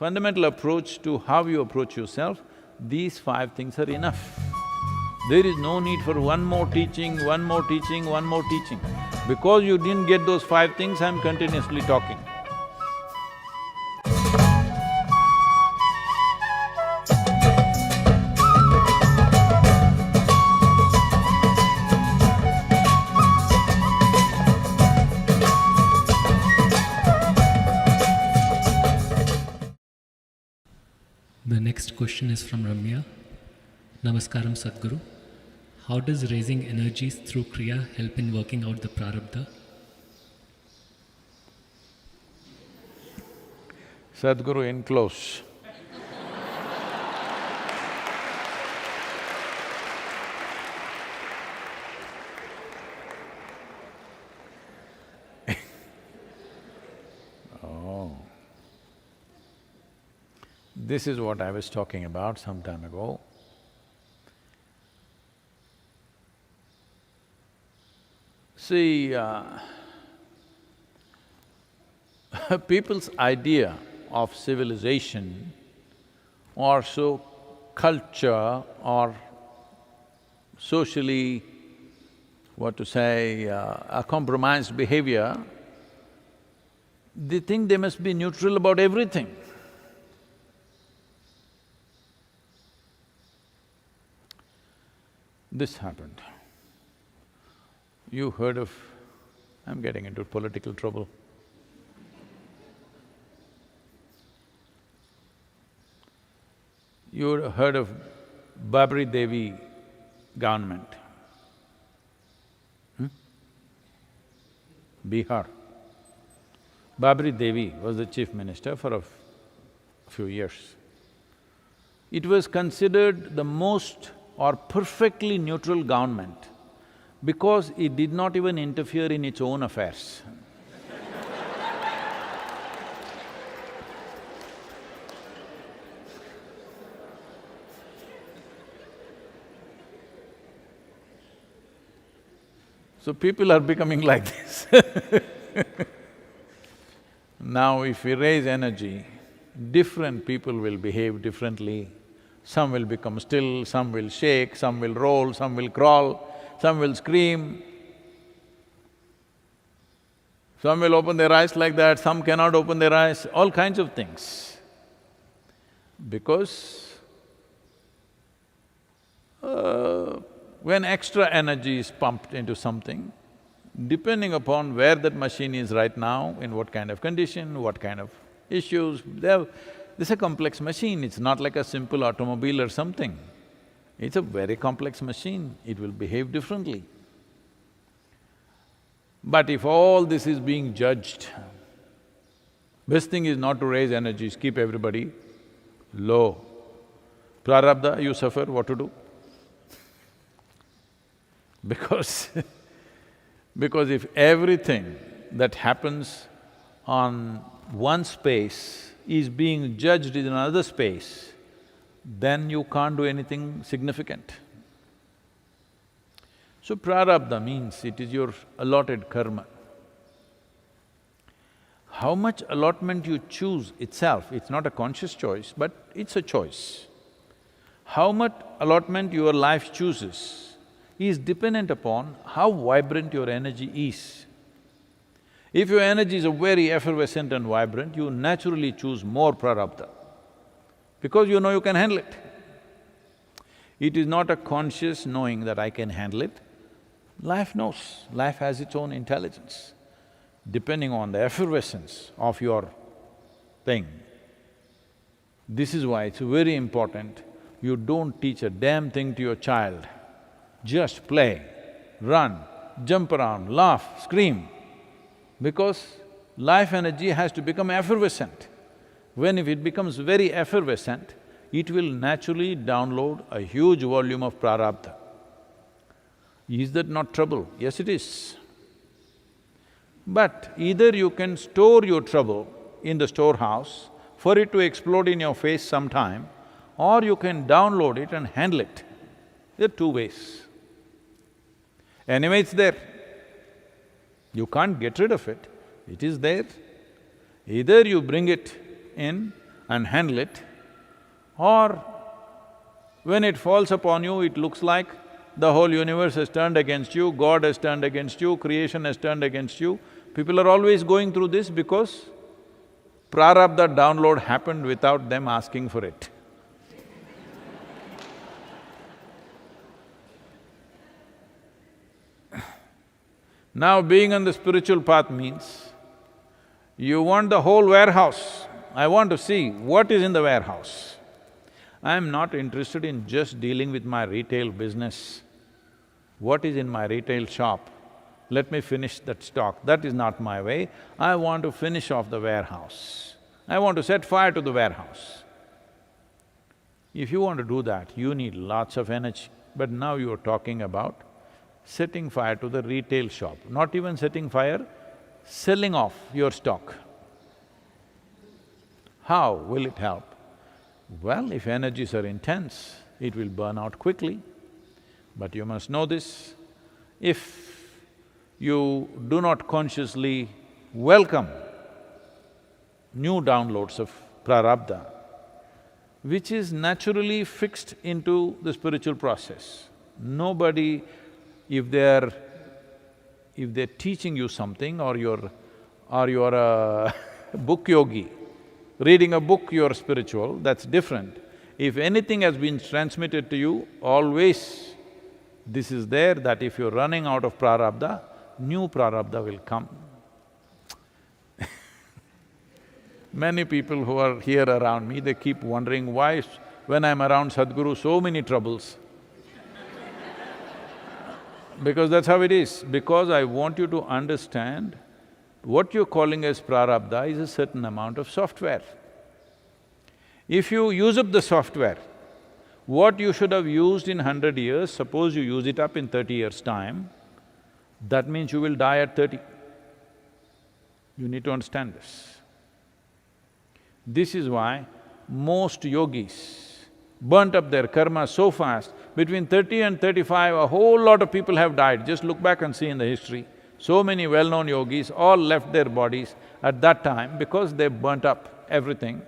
fundamental approach to how you approach yourself, these five things are enough. There is no need for one more teaching, one more teaching, one more teaching. Because you didn't get those five things, I'm continuously talking. The next question is from Ramya. Namaskaram Sadhguru. How does raising energies through Kriya help in working out the prarabdha? Sadhguru in close. Oh. This is what I was talking about some time ago. See, people's idea of civilization or so culture or socially, what to say, a compromised behavior, they think they must be neutral about everything. This happened. You heard of… I'm getting into political trouble. You heard of Babri Devi government? Bihar. Babri Devi was the chief minister for a few years. It was considered the most or perfectly neutral government because it did not even interfere in its own affairs. So people are becoming like this. Now if we raise energy, different people will behave differently. Some will become still, some will shake, some will roll, some will crawl, some will scream. Some will open their eyes like that, some cannot open their eyes, all kinds of things. Because when extra energy is pumped into something, depending upon where that machine is right now, in what kind of condition, what kind of issues, this is a complex machine, it's not like a simple automobile or something. It's a very complex machine, it will behave differently. But if all this is being judged, best thing is not to raise energies, keep everybody low. Prarabdha, you suffer, what to do? Because if everything that happens on one space is being judged in another space, then you can't do anything significant. So prarabdha means it is your allotted karma. How much allotment you choose itself, it's not a conscious choice, but it's a choice. How much allotment your life chooses is dependent upon how vibrant your energy is. If your energy is very effervescent and vibrant, you naturally choose more prarabdha, because you know you can handle it. It is not a conscious knowing that I can handle it. Life knows, life has its own intelligence. Depending on the effervescence of your thing. This is why it's very important, you don't teach a damn thing to your child. Just play, run, jump around, laugh, scream, because life energy has to become effervescent. When if it becomes very effervescent, it will naturally download a huge volume of prarabdha. Is that not trouble? Yes, it is. But either you can store your trouble in the storehouse for it to explode in your face sometime, or you can download it and handle it. There are two ways. Anyway, it's there. You can't get rid of it, it is there. Either you bring it in and handle it, or when it falls upon you, it looks like the whole universe has turned against you, God has turned against you, creation has turned against you. People are always going through this because prarabdha download happened without them asking for it. Now, being on the spiritual path means, you want the whole warehouse. I want to see what is in the warehouse. I am not interested in just dealing with my retail business. What is in my retail shop? Let me finish that stock. That is not my way. I want to finish off the warehouse. I want to set fire to the warehouse. If you want to do that, you need lots of energy. But now you're talking about setting fire to the retail shop, not even setting fire, selling off your stock. How will it help? Well, if energies are intense, it will burn out quickly. But you must know this, if you do not consciously welcome new downloads of prarabdha, which is naturally fixed into the spiritual process. Nobody, if they're teaching you something or you're a book yogi, reading a book you're spiritual, that's different. If anything has been transmitted to you, always this is there, that if you're running out of prarabdha, new prarabdha will come. Many people who are here around me, they keep wondering why when I'm around Sadhguru, so many troubles. Because that's how it is. Because I want you to understand, what you're calling as prarabdha is a certain amount of software. If you use up the software, what you should have used in 100 years, suppose you use it up in 30 years' time, that means you will die at 30. You need to understand this. This is why most yogis burnt up their karma so fast. Between 30 and 35, a whole lot of people have died. Just look back and see in the history. So many well-known yogis all left their bodies at that time because they burnt up everything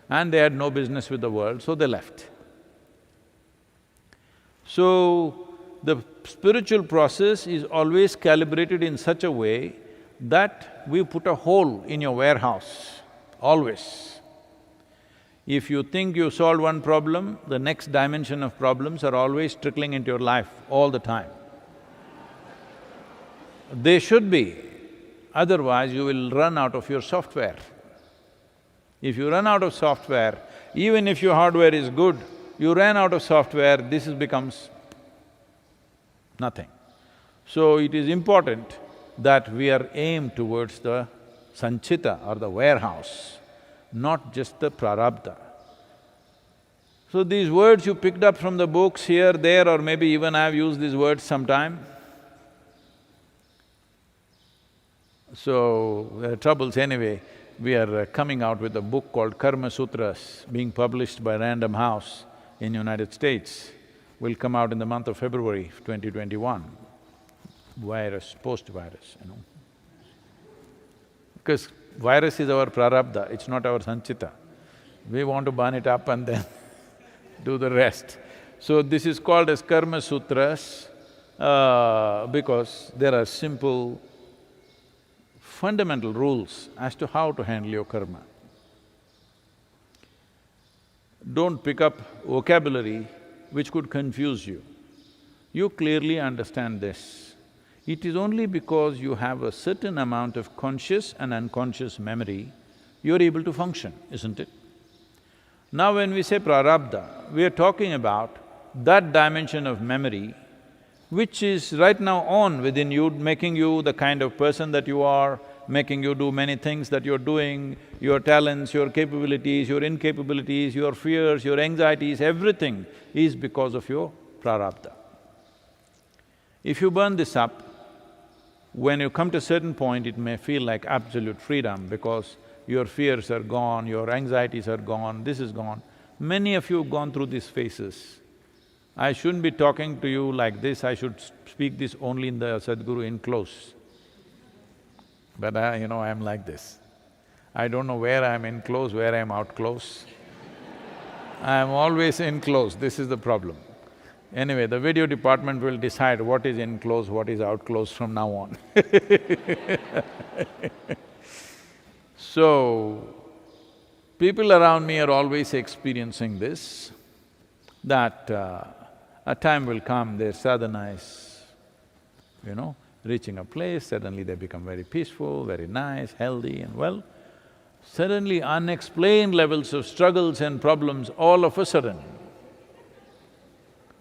and they had no business with the world, so they left. So, the spiritual process is always calibrated in such a way that we put a hole in your warehouse, always. If you think you solved one problem, the next dimension of problems are always trickling into your life all the time. They should be, otherwise you will run out of your software. If you run out of software, even if your hardware is good, you ran out of software, becomes nothing. So it is important that we are aimed towards the sanchita or the warehouse, not just the prarabdha. So these words you picked up from the books here, there, or maybe even I've used these words sometime. So, there are troubles anyway. We are coming out with a book called Karma Sutras, being published by Random House in United States. Will come out in the month of February 2021. Virus, post-virus, Because virus is our prarabdha, it's not our sanchita. We want to burn it up and then do the rest. So this is called as Karma Sutras because there are simple, fundamental rules as to how to handle your karma. Don't pick up vocabulary which could confuse you. You clearly understand this. It is only because you have a certain amount of conscious and unconscious memory, you're able to function, isn't it? Now when we say prarabdha, we are talking about that dimension of memory which is right now on within you, making you the kind of person that you are, making you do many things that you're doing, your talents, your capabilities, your incapabilities, your fears, your anxieties, everything is because of your prarabdha. If you burn this up, when you come to a certain point, it may feel like absolute freedom because your fears are gone, your anxieties are gone, this is gone. Many of you have gone through these phases. I shouldn't be talking to you like this, I should speak this only in the Sadhguru enclose. But I'm like this. I don't know where I'm in close, where I'm out close. I'm always in close, this is the problem. Anyway, the video department will decide what is in close, what is out close from now on. So, people around me are always experiencing this, that a time will come, their sadhana is, reaching a place, suddenly they become very peaceful, very nice, healthy and well. Suddenly unexplained levels of struggles and problems all of a sudden.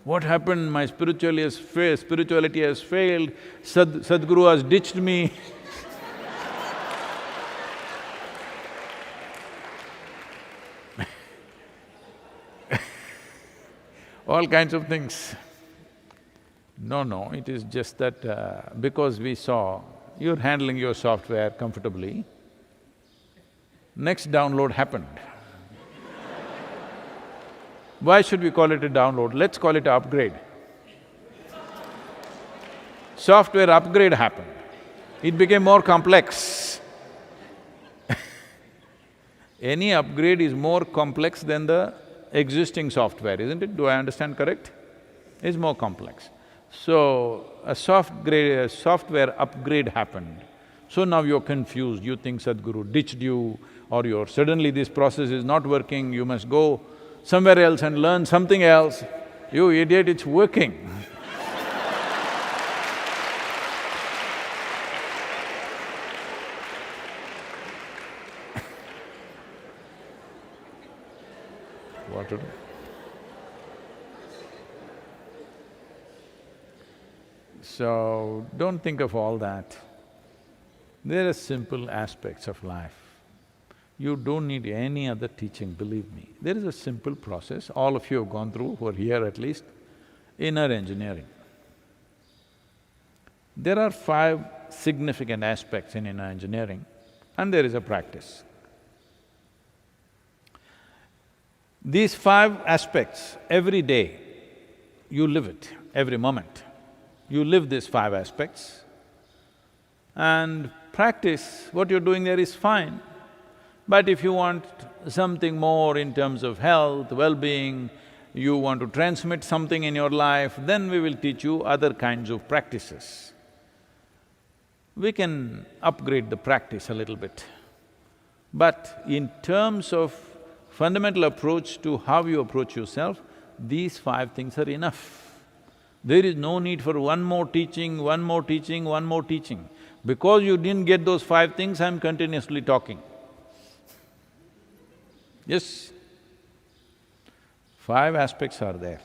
What happened? My spirituality has failed, Sadhguru has ditched me. All kinds of things. No, it is just that because we saw you're handling your software comfortably, next download happened. Why should we call it a download? Let's call it an upgrade. Software upgrade happened. It became more complex. Any upgrade is more complex than the existing software, isn't it? Do I understand correct? It's more complex. So, a software upgrade happened. So now you're confused, you think Sadhguru ditched you, or suddenly this process is not working, you must go somewhere else and learn something else. You idiot, it's working. What to do? So, don't think of all that. There are simple aspects of life. You don't need any other teaching, believe me. There is a simple process, all of you have gone through, who are here at least, inner engineering. There are 5 significant aspects in inner engineering, and there is a practice. These 5 aspects, every day, you live it, every moment. You live these 5 aspects, and practice, what you're doing there is fine. But if you want something more in terms of health, well-being, you want to transmit something in your life, then we will teach you other kinds of practices. We can upgrade the practice a little bit. But in terms of fundamental approach to how you approach yourself, these 5 things are enough. There is no need for one more teaching, one more teaching, one more teaching. Because you didn't get those 5 things, I'm continuously talking. Yes, 5 aspects are there.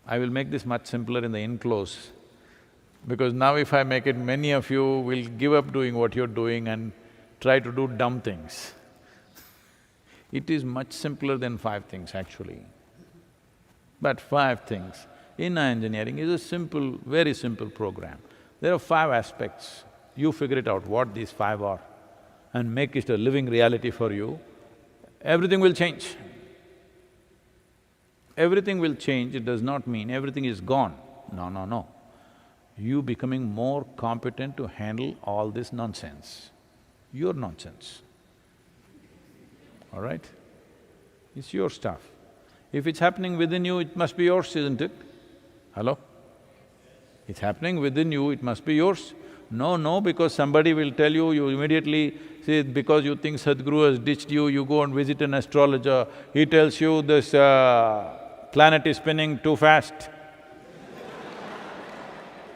I will make this much simpler in the enclose, because now if I make it, many of you will give up doing what you're doing and try to do dumb things. It is much simpler than 5 things actually. But 5 things. Inner engineering is a simple, very simple program. There are 5 aspects. You figure it out what these 5 are and make it a living reality for you, everything will change. Everything will change, it does not mean everything is gone. No. You becoming more competent to handle all this nonsense. Your nonsense, all right? It's your stuff. If it's happening within you, it must be yours, isn't it? Hello? It's happening within you, it must be yours. No, because somebody will tell you, you immediately say, because you think Sadhguru has ditched you, you go and visit an astrologer, he tells you this planet is spinning too fast.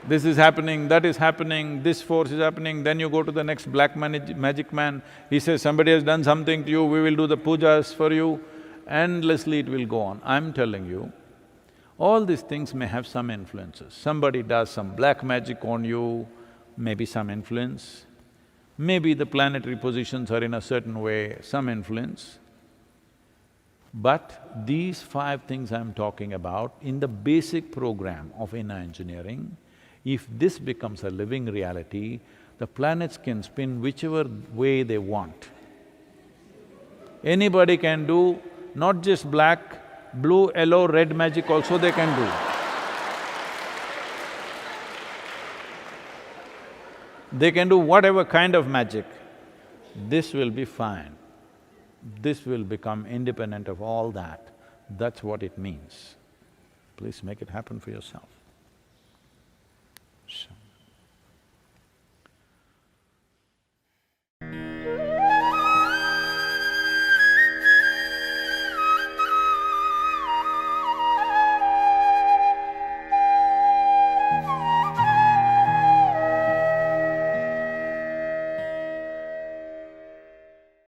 This is happening, that is happening, this force is happening, then you go to the next black magic man, he says, somebody has done something to you, we will do the pujas for you, endlessly it will go on. I'm telling you, all these things may have some influences. Somebody does some black magic on you, maybe some influence. Maybe the planetary positions are in a certain way, some influence. But these 5 things I'm talking about, in the basic program of inner engineering, if this becomes a living reality, the planets can spin whichever way they want. Anybody can do not just black, blue, yellow, red magic also they can do. they can do whatever kind of magic, this will be fine. This will become independent of all that. That's what it means. Please make it happen for yourself. So.